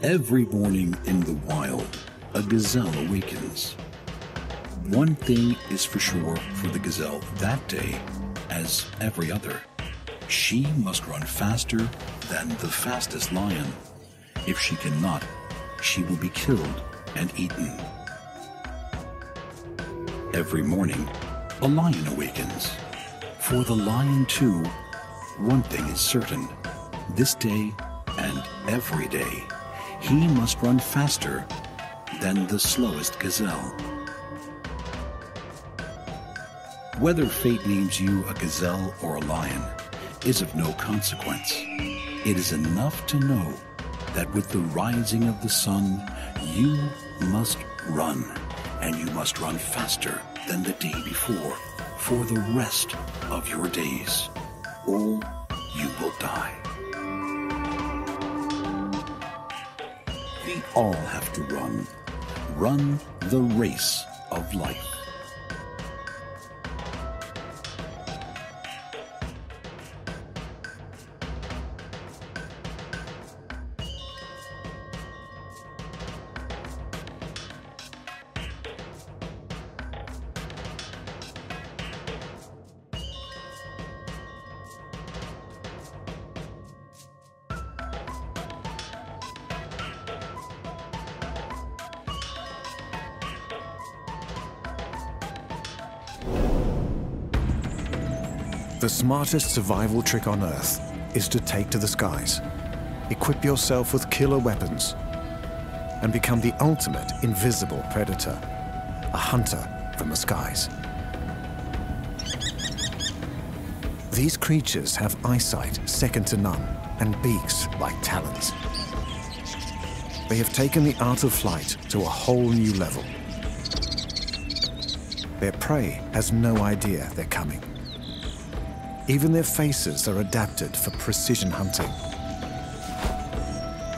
Every morning in the wild, a gazelle awakens. One thing is for sure for the gazelle that day, as every other. She must run faster than the fastest lion. If she cannot, she will be killed and eaten. Every morning, a lion awakens. For the lion too, one thing is certain. This day and every day, he must run faster than the slowest gazelle. Whether fate names you a gazelle or a lion is of no consequence. It is enough to know that with the rising of the sun, you must run, and you must run faster than the day before for the rest of your days, or you will die. We all have to run the race of life. The smartest survival trick on Earth is to take to the skies, equip yourself with killer weapons, and become the ultimate invisible predator, a hunter from the skies. These creatures have eyesight second to none and beaks like talons. They have taken the art of flight to a whole new level. Their prey has no idea they're coming. Even their faces are adapted for precision hunting.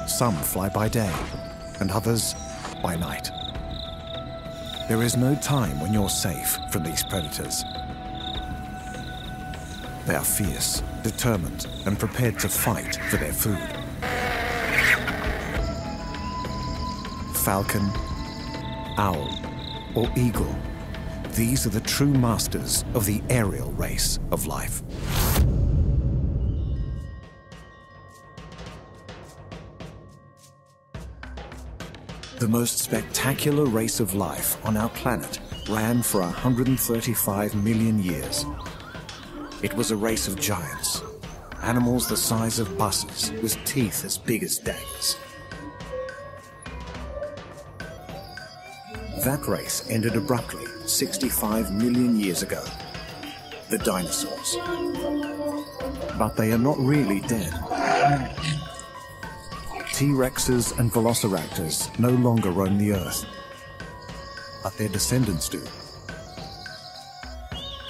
Some fly by day, and others by night. There is no time when you're safe from these predators. They are fierce, determined, and prepared to fight for their food. Falcon, owl, or eagle, these are the true masters of the aerial race of life. The most spectacular race of life on our planet ran for 135 million years. It was a race of giants, animals the size of buses with teeth as big as daggers. That race ended abruptly 65 million years ago. The dinosaurs. But they are not really dead. T-Rexes and velociraptors no longer roam the Earth, but their descendants do.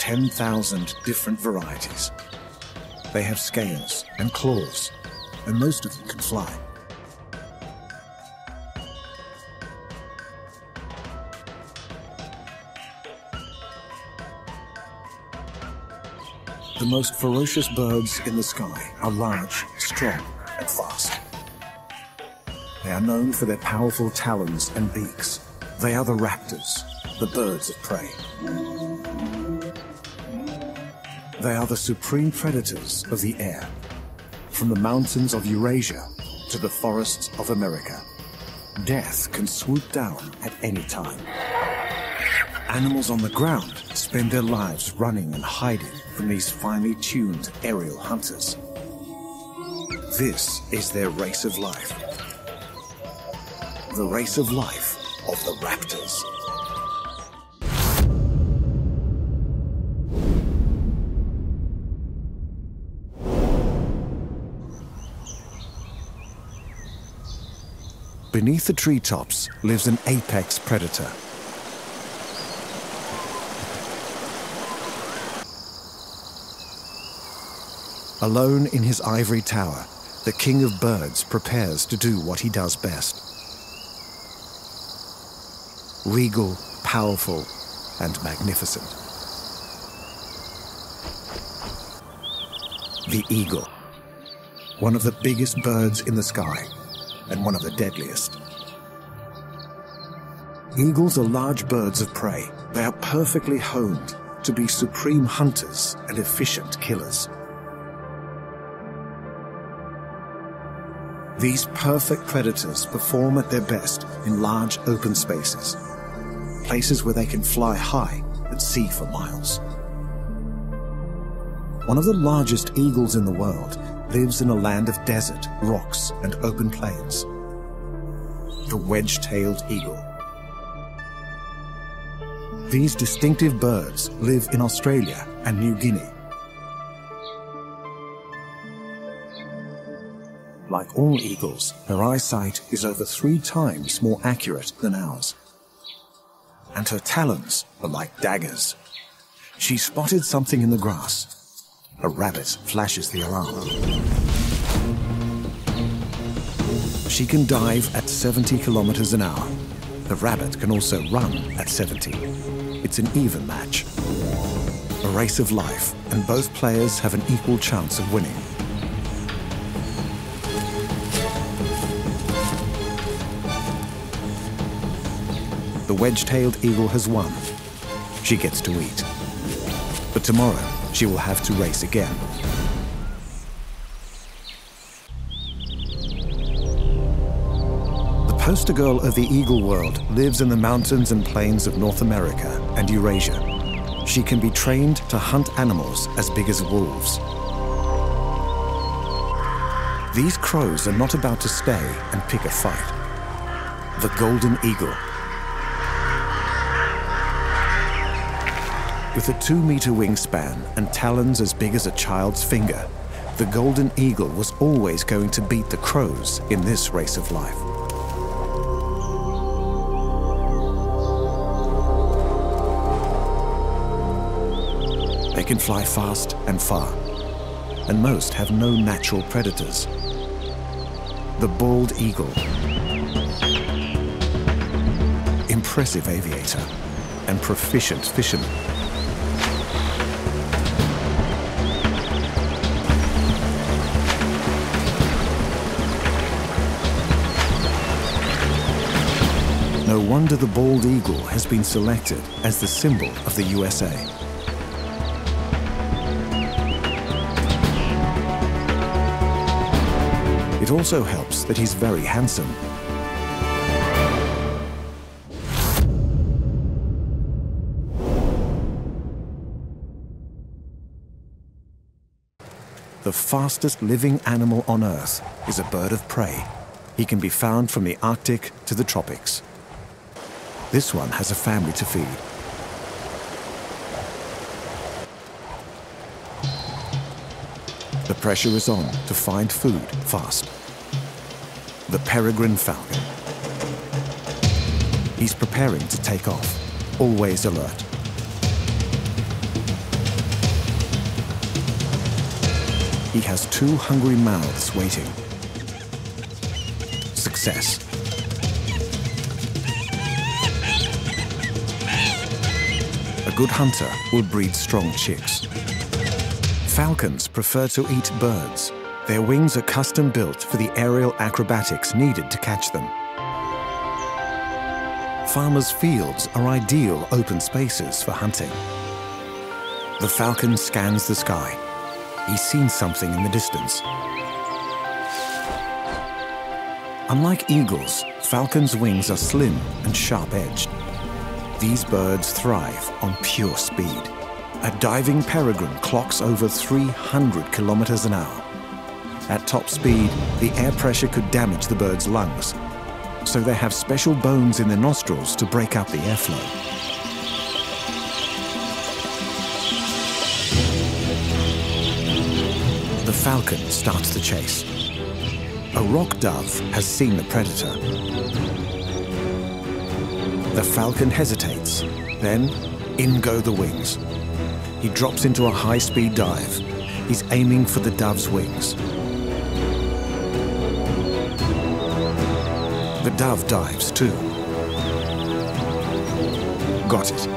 10,000 different varieties. They have scales and claws, and most of them can fly. The most ferocious birds in the sky are large, strong, and fast. They are known for their powerful talons and beaks. They are the raptors, the birds of prey. They are the supreme predators of the air, from the mountains of Eurasia to the forests of America. Death can swoop down at any time. Animals on the ground spend their lives running and hiding from these finely tuned aerial hunters. This is their race of life. The race of life of the raptors. Beneath the treetops lives an apex predator. Alone in his ivory tower, the king of birds prepares to do what he does best. Regal, powerful, and magnificent. The eagle, one of the biggest birds in the sky, and one of the deadliest. Eagles are large birds of prey. They are perfectly honed to be supreme hunters and efficient killers. These perfect predators perform at their best in large open spaces, places where they can fly high and see for miles. One of the largest eagles in the world lives in a land of desert, rocks, and open plains. The wedge-tailed eagle. These distinctive birds live in Australia and New Guinea. Like all eagles, her eyesight is over 3 times more accurate than ours. And her talons are like daggers. She spotted something in the grass. A rabbit flashes the alarm. She can dive at 70 kilometers an hour. The rabbit can also run at 70. It's an even match. A race of life, and both players have an equal chance of winning. The wedge-tailed eagle has won. She gets to eat. But tomorrow, she will have to race again. The poster girl of the eagle world lives in the mountains and plains of North America and Eurasia. She can be trained to hunt animals as big as wolves. These crows are not about to stay and pick a fight. The golden eagle. With a 2-meter wingspan and talons as big as a child's finger, the golden eagle was always going to beat the crows in this race of life. They can fly fast and far, and most have no natural predators. The bald eagle. Impressive aviator and proficient fisherman. No wonder the bald eagle has been selected as the symbol of the USA. It also helps that he's very handsome. The fastest living animal on Earth is a bird of prey. He can be found from the Arctic to the tropics. This one has a family to feed. The pressure is on to find food fast. The peregrine falcon. He's preparing to take off, always alert. He has 2 hungry mouths waiting. Success. A good hunter will breed strong chicks. Falcons prefer to eat birds. Their wings are custom built for the aerial acrobatics needed to catch them. Farmers' fields are ideal open spaces for hunting. The falcon scans the sky. He's seen something in the distance. Unlike eagles, falcons' wings are slim and sharp-edged. These birds thrive on pure speed. A diving peregrine clocks over 300 kilometers an hour. At top speed, the air pressure could damage the bird's lungs, so they have special bones in their nostrils to break up the airflow. The falcon starts the chase. A rock dove has seen the predator. The falcon hesitates, then in go the wings. He drops into a high-speed dive. He's aiming for the dove's wings. The dove dives too. Got it.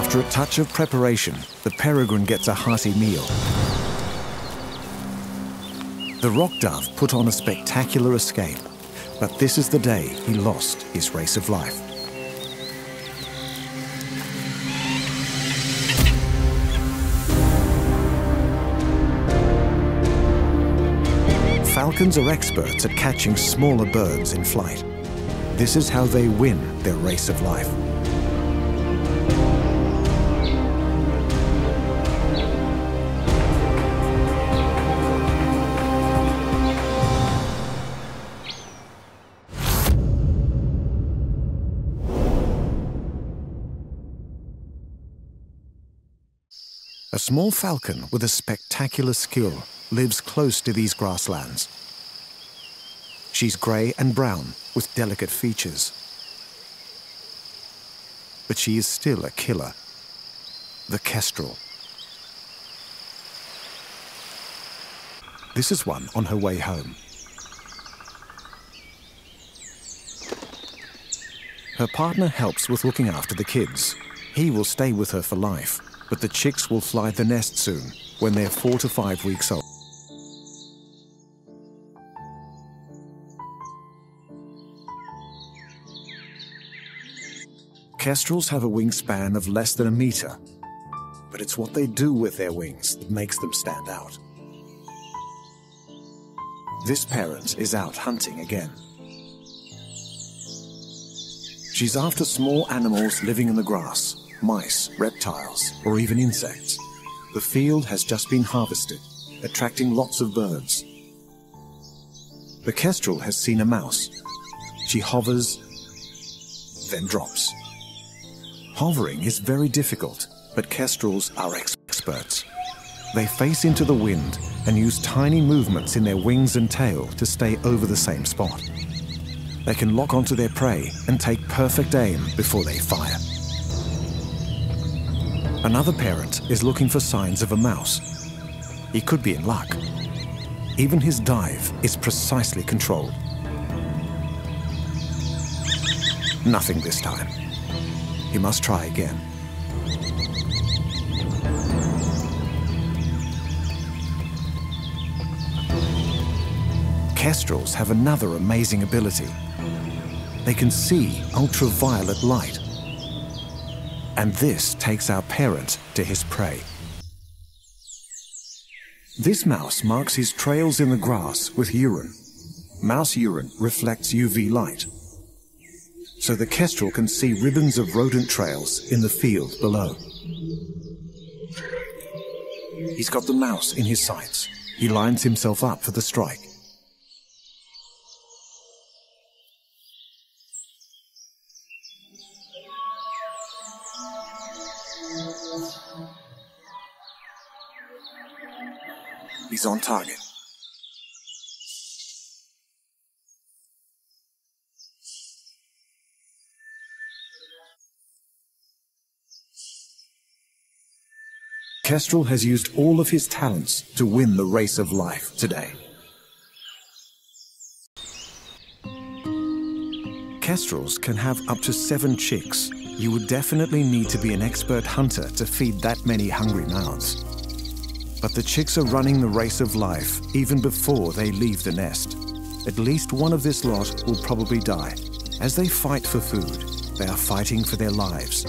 After a touch of preparation, the peregrine gets a hearty meal. The rock dove put on a spectacular escape, but this is the day he lost his race of life. Falcons are experts at catching smaller birds in flight. This is how they win their race of life. A small falcon with a spectacular skill lives close to these grasslands. She's grey and brown with delicate features. But she is still a killer. The kestrel. This is one on her way home. Her partner helps with looking after the kids. He will stay with her for life, but the chicks will fly the nest soon, when they're 4 to 5 weeks old. Kestrels have a wingspan of less than a meter, but it's what they do with their wings that makes them stand out. This parent is out hunting again. She's after small animals living in the grass, mice, reptiles, or even insects. The field has just been harvested, attracting lots of birds. The kestrel has seen a mouse. She hovers, then drops. Hovering is very difficult, but kestrels are experts. They face into the wind and use tiny movements in their wings and tail to stay over the same spot. They can lock onto their prey and take perfect aim before they fire. Another parent is looking for signs of a mouse. He could be in luck. Even his dive is precisely controlled. Nothing this time. He must try again. Kestrels have another amazing ability. They can see ultraviolet light. And this takes our parent to his prey. This mouse marks his trails in the grass with urine. Mouse urine reflects UV light, so the kestrel can see ribbons of rodent trails in the field below. He's got the mouse in his sights. He lines himself up for the strike. He's on target. Kestrel has used all of his talents to win the race of life today. Kestrels can have up to 7 chicks. You would definitely need to be an expert hunter to feed that many hungry mouths. But the chicks are running the race of life even before they leave the nest. At least one of this lot will probably die. As they fight for food, they are fighting for their lives.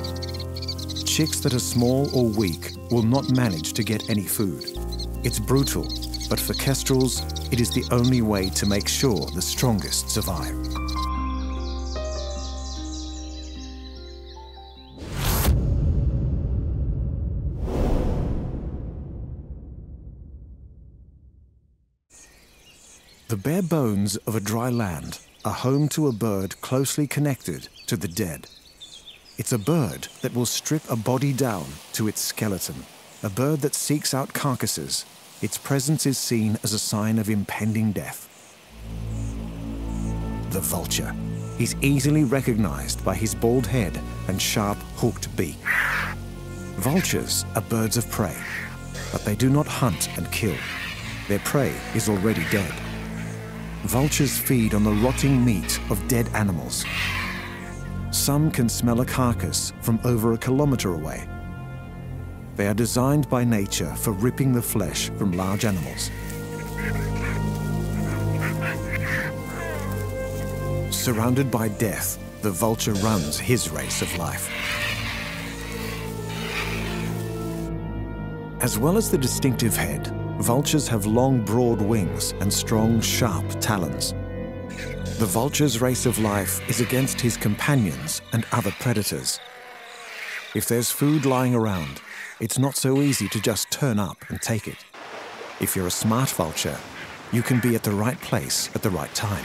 Chicks that are small or weak will not manage to get any food. It's brutal, but for kestrels, it is the only way to make sure the strongest survive. The bare bones of a dry land are home to a bird closely connected to the dead. It's a bird that will strip a body down to its skeleton, a bird that seeks out carcasses. Its presence is seen as a sign of impending death. The vulture. He's easily recognized by his bald head and sharp, hooked beak. Vultures are birds of prey, but they do not hunt and kill. Their prey is already dead. Vultures feed on the rotting meat of dead animals. Some can smell a carcass from over a kilometer away, They are designed by nature for ripping the flesh from large animals. Surrounded by death, the vulture runs his race of life. As well as the distinctive head, vultures have long, broad wings and strong, sharp talons. The vulture's race of life is against his companions and other predators. If there's food lying around, it's not so easy to just turn up and take it. If you're a smart vulture, you can be at the right place at the right time.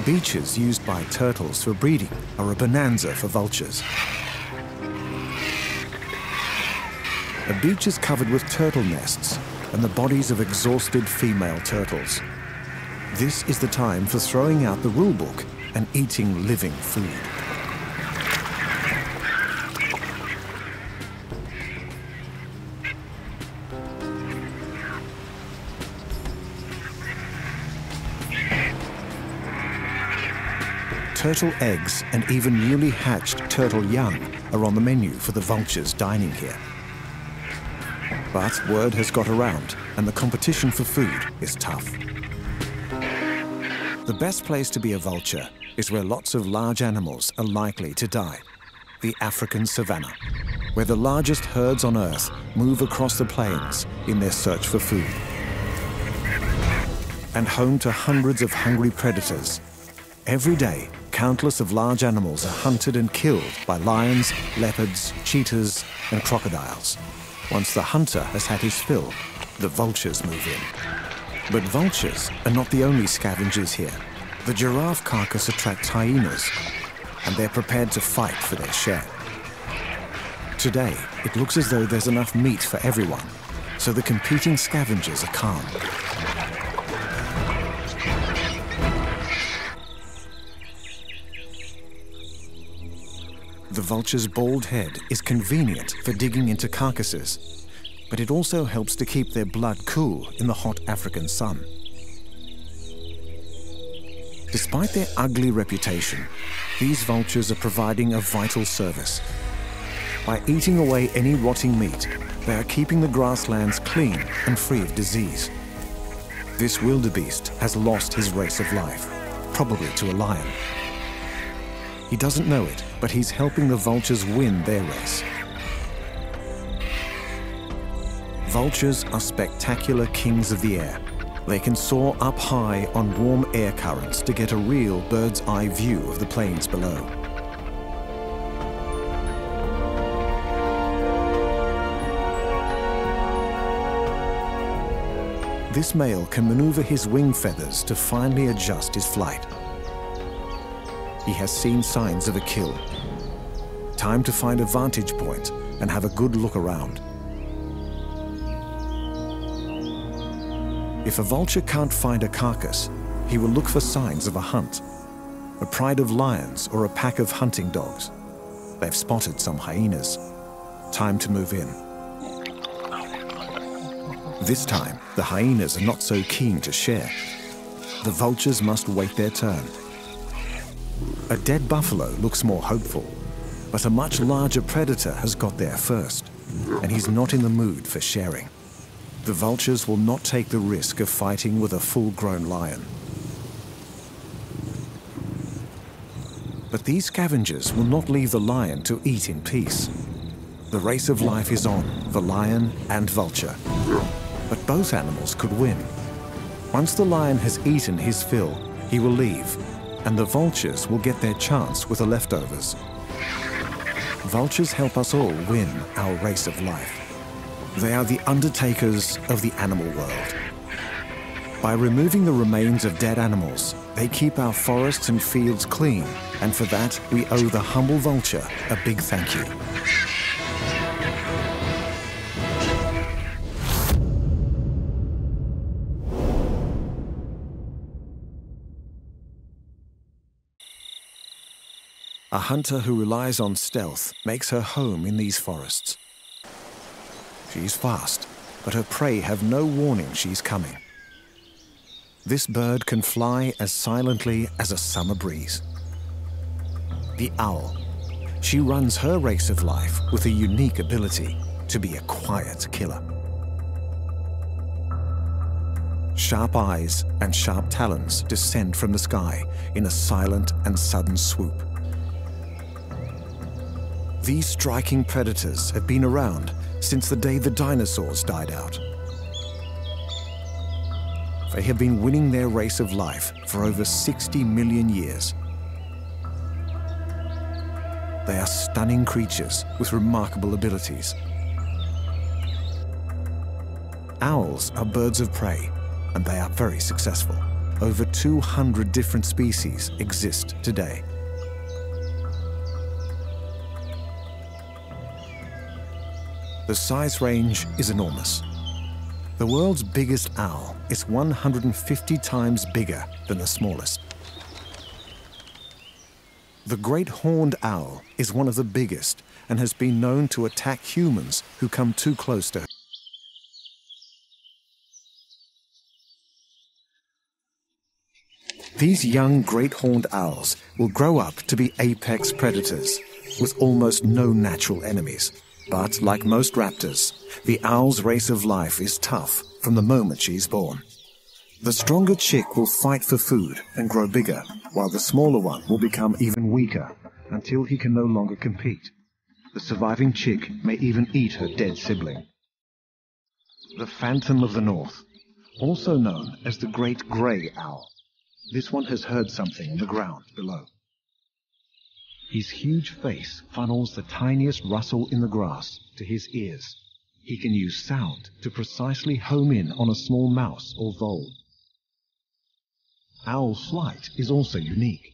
Beaches used by turtles for breeding are a bonanza for vultures. A beach is covered with turtle nests and the bodies of exhausted female turtles. This is the time for throwing out the rule book and eating living food. Turtle eggs and even newly hatched turtle young are on the menu for the vultures dining here. But word has got around, and the competition for food is tough. The best place to be a vulture is where lots of large animals are likely to die. The African savanna, where the largest herds on Earth move across the plains in their search for food. And home to hundreds of hungry predators. Every day, countless of large animals are hunted and killed by lions, leopards, cheetahs, and crocodiles. Once the hunter has had his fill, the vultures move in. But vultures are not the only scavengers here. The giraffe carcass attracts hyenas, and they're prepared to fight for their share. Today, it looks as though there's enough meat for everyone, so the competing scavengers are calm. The vulture's bald head is convenient for digging into carcasses, but it also helps to keep their blood cool in the hot African sun. Despite their ugly reputation, these vultures are providing a vital service. By eating away any rotting meat, they are keeping the grasslands clean and free of disease. This wildebeest has lost his race of life, probably to a lion. He doesn't know it, but he's helping the vultures win their race. Vultures are spectacular kings of the air. They can soar up high on warm air currents to get a real bird's eye view of the plains below. This male can maneuver his wing feathers to finely adjust his flight. He has seen signs of a kill. Time to find a vantage point and have a good look around. If a vulture can't find a carcass, he will look for signs of a hunt, a pride of lions or a pack of hunting dogs. They've spotted some hyenas. Time to move in. This time, the hyenas are not so keen to share. The vultures must wait their turn. A dead buffalo looks more hopeful, but a much larger predator has got there first, and he's not in the mood for sharing. The vultures will not take the risk of fighting with a full-grown lion. But these scavengers will not leave the lion to eat in peace. The race of life is on for lion and vulture. But both animals could win. Once the lion has eaten his fill, he will leave, and the vultures will get their chance with the leftovers. Vultures help us all win our race of life. They are the undertakers of the animal world. By removing the remains of dead animals, they keep our forests and fields clean, and for that we owe the humble vulture a big thank you. A hunter who relies on stealth makes her home in these forests. She's fast, but her prey have no warning she's coming. This bird can fly as silently as a summer breeze. The owl. she runs her race of life with a unique ability to be a quiet killer. Sharp eyes and sharp talons descend from the sky in a silent and sudden swoop. These striking predators have been around since the day the dinosaurs died out. They have been winning their race of life for over 60 million years. They are stunning creatures with remarkable abilities. Owls are birds of prey, and they are very successful. Over 200 different species exist today. The size range is enormous. The world's biggest owl is 150 times bigger than the smallest. The great horned owl is one of the biggest and has been known to attack humans who come too close to her. These young great horned owls will grow up to be apex predators with almost no natural enemies. But like most raptors, the owl's race of life is tough from the moment she is born. The stronger chick will fight for food and grow bigger, while the smaller one will become even weaker until he can no longer compete. The surviving chick may even eat her dead sibling. The Phantom of the North, also known as the Great Grey Owl. This one has heard something in the ground below. His huge face funnels the tiniest rustle in the grass to his ears. He can use sound to precisely home in on a small mouse or vole. Owl flight is also unique.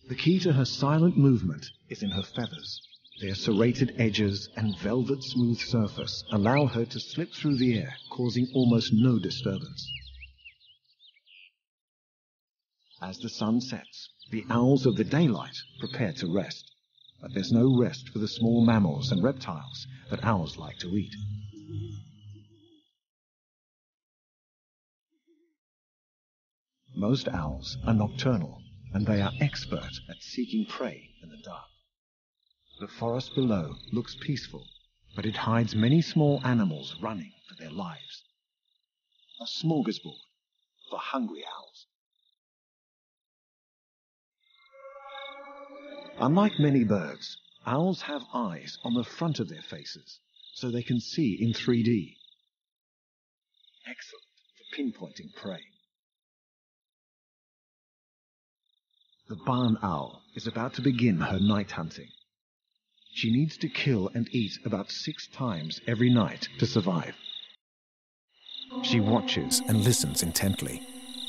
The key to her silent movement is in her feathers. Their serrated edges and velvet smooth surface allow her to slip through the air, causing almost no disturbance. As the sun sets, the owls of the daylight prepare to rest. But there's no rest for the small mammals and reptiles that owls like to eat. Most owls are nocturnal, and they are expert at seeking prey in the dark. The forest below looks peaceful, but it hides many small animals running for their lives. A smorgasbord for hungry owls. Unlike many birds, owls have eyes on the front of their faces, so they can see in 3D. Excellent for pinpointing prey. The barn owl is about to begin her night hunting. She needs to kill and eat about 6 times every night to survive. She watches and listens intently.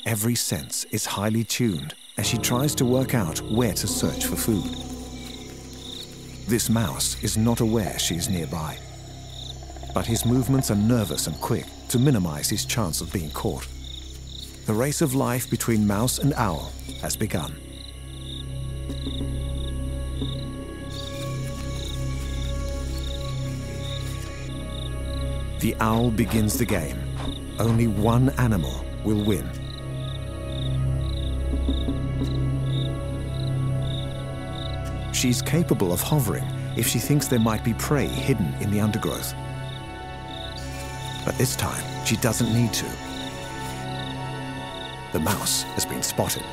Every sense is highly tuned as she tries to work out where to search for food. This mouse is not aware she is nearby, but his movements are nervous and quick to minimize his chance of being caught. The race of life between mouse and owl has begun. The owl begins the game. Only one animal will win. She's capable of hovering if she thinks there might be prey hidden in the undergrowth. But this time, she doesn't need to. The mouse has been spotted.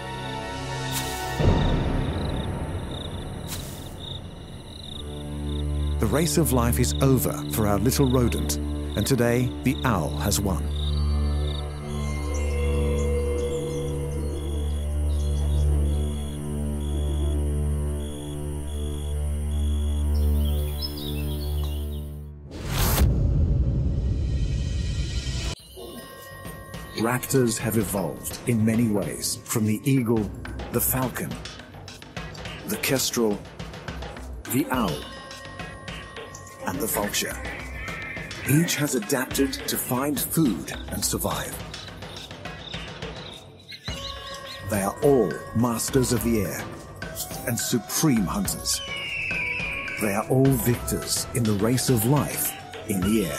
The race of life is over for our little rodent, and today the owl has won. Raptors have evolved in many ways, from the eagle, the falcon, the kestrel, the owl, and the vulture. Each has adapted to find food and survive. They are all masters of the air and supreme hunters. They are all victors in the race of life in the air.